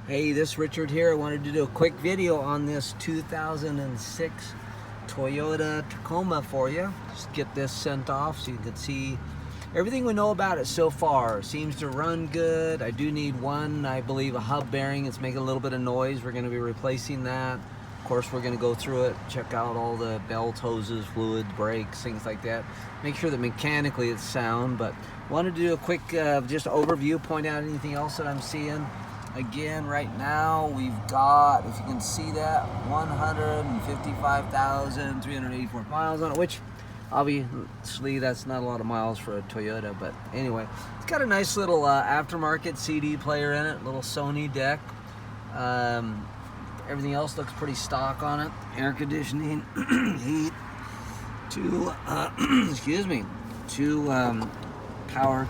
Hey, this is Richard here. I wanted to do a quick video on this 2006 Toyota Tacoma for you. Just get this sent off so you can see everything we know about it so far. Seems to run good. I do need one, I believe, a hub bearing. It's making a little bit of noise. We're going to be replacing that. Of course, we're going to go through it, check out all the belt, hoses, fluids, brakes, things like that. Make sure that mechanically it's sound, but wanted to do a quick just overview, point out anything else that I'm seeing. Again, right now we've got, if you can see that, 155,384 miles on it, which obviously that's not a lot of miles for a Toyota, but anyway, it's got a nice little aftermarket CD player in it, little Sony deck. Everything else looks pretty stock on it. Air conditioning, heat, two power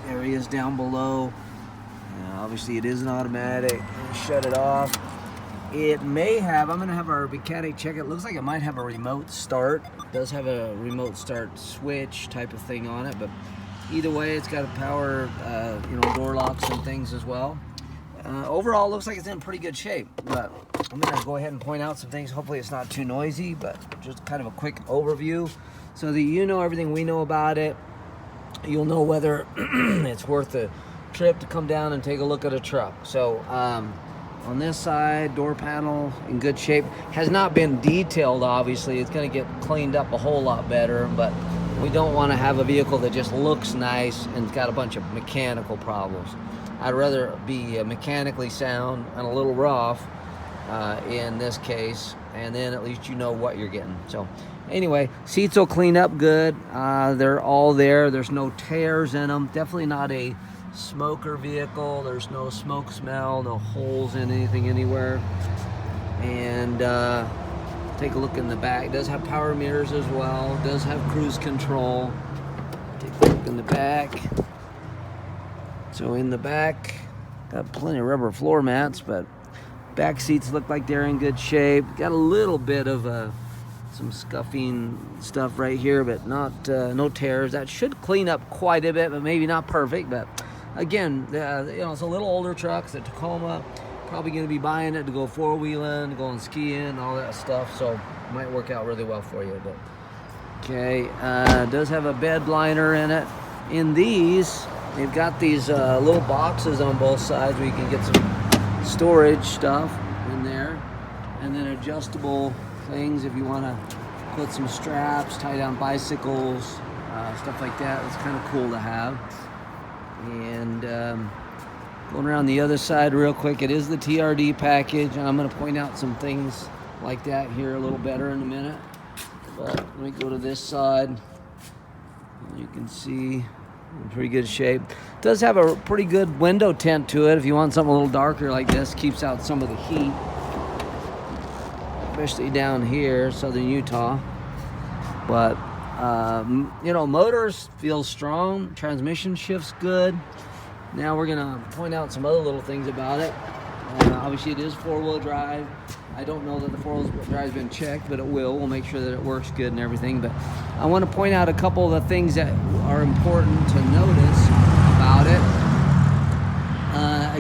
areas down below. Obviously it is an automatic. Shut it off. It may have, I'm going to have our mechanic check it. Looks like it might have a remote start. It does have a remote start switch type of thing on it, but either way it's got a power door locks and things as well. Overall, it looks like it's in pretty good shape, but I'm going to go ahead and point out some things. Hopefully it's not too noisy, but just kind of a quick overview so that you know everything we know about it. You'll know whether it's worth the trip to come down and take a look at a truck. So on this side, door panel in good shape. Has not been detailed, obviously. It's going to get cleaned up a whole lot better, but we don't want to have a vehicle that just looks nice and got a bunch of mechanical problems. I'd rather be mechanically sound and a little rough in this case, and then at least you know what you're getting. So anyway, seats will clean up good. They're all there. There's no tears in them. Definitely not a smoker vehicle. There's no smoke smell, no holes in anything anywhere. And take a look in the back. It does have power mirrors as well. It does have cruise control. Take a look in the back. So in the back, got plenty of rubber floor mats, but back seats look like they're in good shape. Got a little bit of some scuffing stuff right here, but not no tears. That should clean up quite a bit, but maybe not perfect. But again, it's a little older truck. It's a Tacoma. Probably going to be buying it to go four-wheeling, going skiing, all that stuff. So it might work out really well for you. But okay, it does have a bed liner in it. In these, they've got these little boxes on both sides where you can get some storage stuff in there, and then adjustable things if you want to put some straps, tie down bicycles, stuff like that. It's kind of cool to have. And going around the other side real quick, it is the TRD package, and I'm going to point out some things like that here a little better in a minute. But let me go to this side. You can see in pretty good shape. It does have a pretty good window tint to it if you want something a little darker like this. Keeps out some of the heat, especially down here, southern Utah. But motors feel strong, transmission shifts good. Now we're gonna point out some other little things about it. Obviously it is four-wheel drive. I don't know that the four-wheel drive has been checked, but it will. We'll make sure that it works good and everything. But I want to point out a couple of the things that are important to notice about it.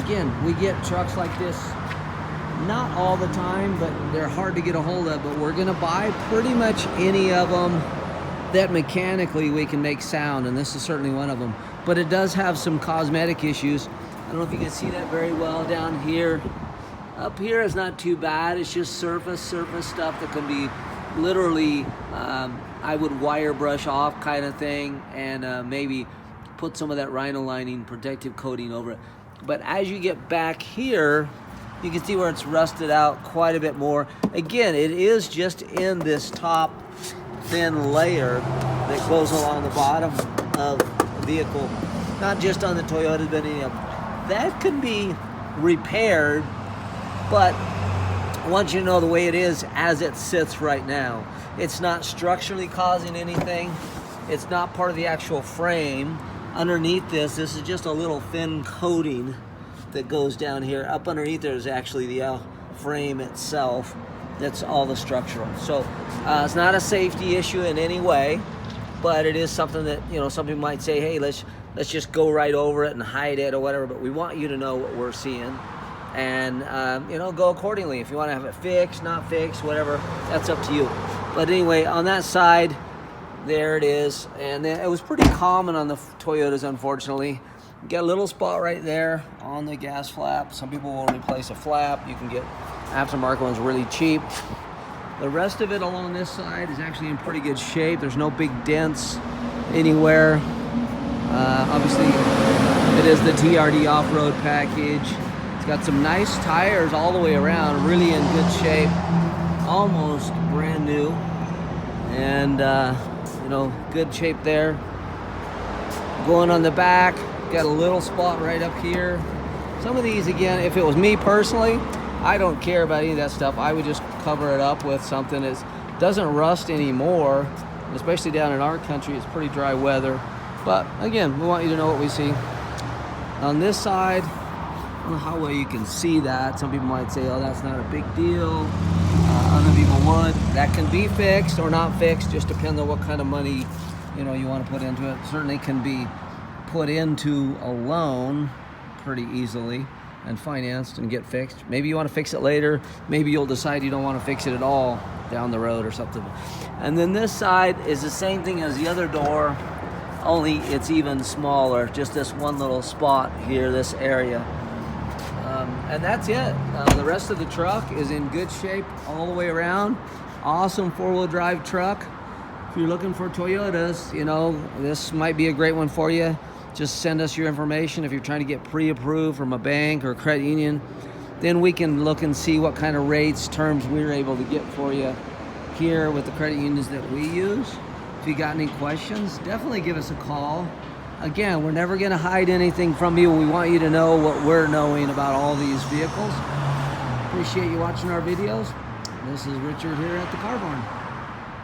Again, we get trucks like this not all the time, but they're hard to get a hold of. But we're gonna buy pretty much any of them that mechanically we can make sound, and this is certainly one of them. But it does have some cosmetic issues. I don't know if you can see that very well down here. Up here is not too bad. It's just surface stuff that can be literally, I would wire brush off kind of thing, and maybe put some of that rhino lining protective coating over it. But as you get back here, you can see where it's rusted out quite a bit more. Again, it is just in this top thin layer that goes along the bottom of the vehicle, not just on the Toyota, but any of them. That can be repaired, but I want you to know the way it is as it sits right now. It's not structurally causing anything. It's not part of the actual frame. Underneath this is just a little thin coating that goes down here. Up underneath there is actually the frame itself. That's all the structural. So it's not a safety issue in any way, but it is something that, some people might say, hey, let's just go right over it and hide it or whatever, but we want you to know what we're seeing. and you know, go accordingly. If you want to have it fixed, not fixed, whatever, that's up to you. But anyway, on that side, there it is. And then it was pretty common on the Toyotas, unfortunately. You get a little spot right there on the gas flap. Some people will replace a flap. You can get aftermarket ones really cheap. The rest of it along this side is actually in pretty good shape. There's no big dents anywhere. Obviously, it is the TRD off-road package. It's got some nice tires all the way around, really in good shape, almost brand new, and you know, good shape there. Going on the back, got a little spot right up here. Some of these, again, if it was me personally, I don't care about any of that stuff. I would just cover it up with something that doesn't rust anymore, especially down in our country. It's pretty dry weather. But again, we want you to know what we see. On this side, I don't know how well you can see that. Some people might say, oh, that's not a big deal. Other people would. That can be fixed or not fixed, just depends on what kind of money, you know, you want to put into it. Certainly can be put into a loan pretty easily and financed and get fixed. Maybe you want to fix it later. Maybe you'll decide you don't want to fix it at all down the road or something. And then this side is the same thing as the other door, only it's even smaller. Just this one little spot here, this area. And that's it. The rest of the truck is in good shape all the way around. Awesome four-wheel drive truck. If you're looking for Toyotas, you know, this might be a great one for you. Just send us your information. If you're trying to get pre-approved from a bank or a credit union, then we can look and see what kind of rates, terms we're able to get for you here with the credit unions that we use. If you got any questions, definitely give us a call. Again, we're never going to hide anything from you. We want you to know what we're knowing about all these vehicles. Appreciate you watching our videos. This is Richard here at the Car Barn.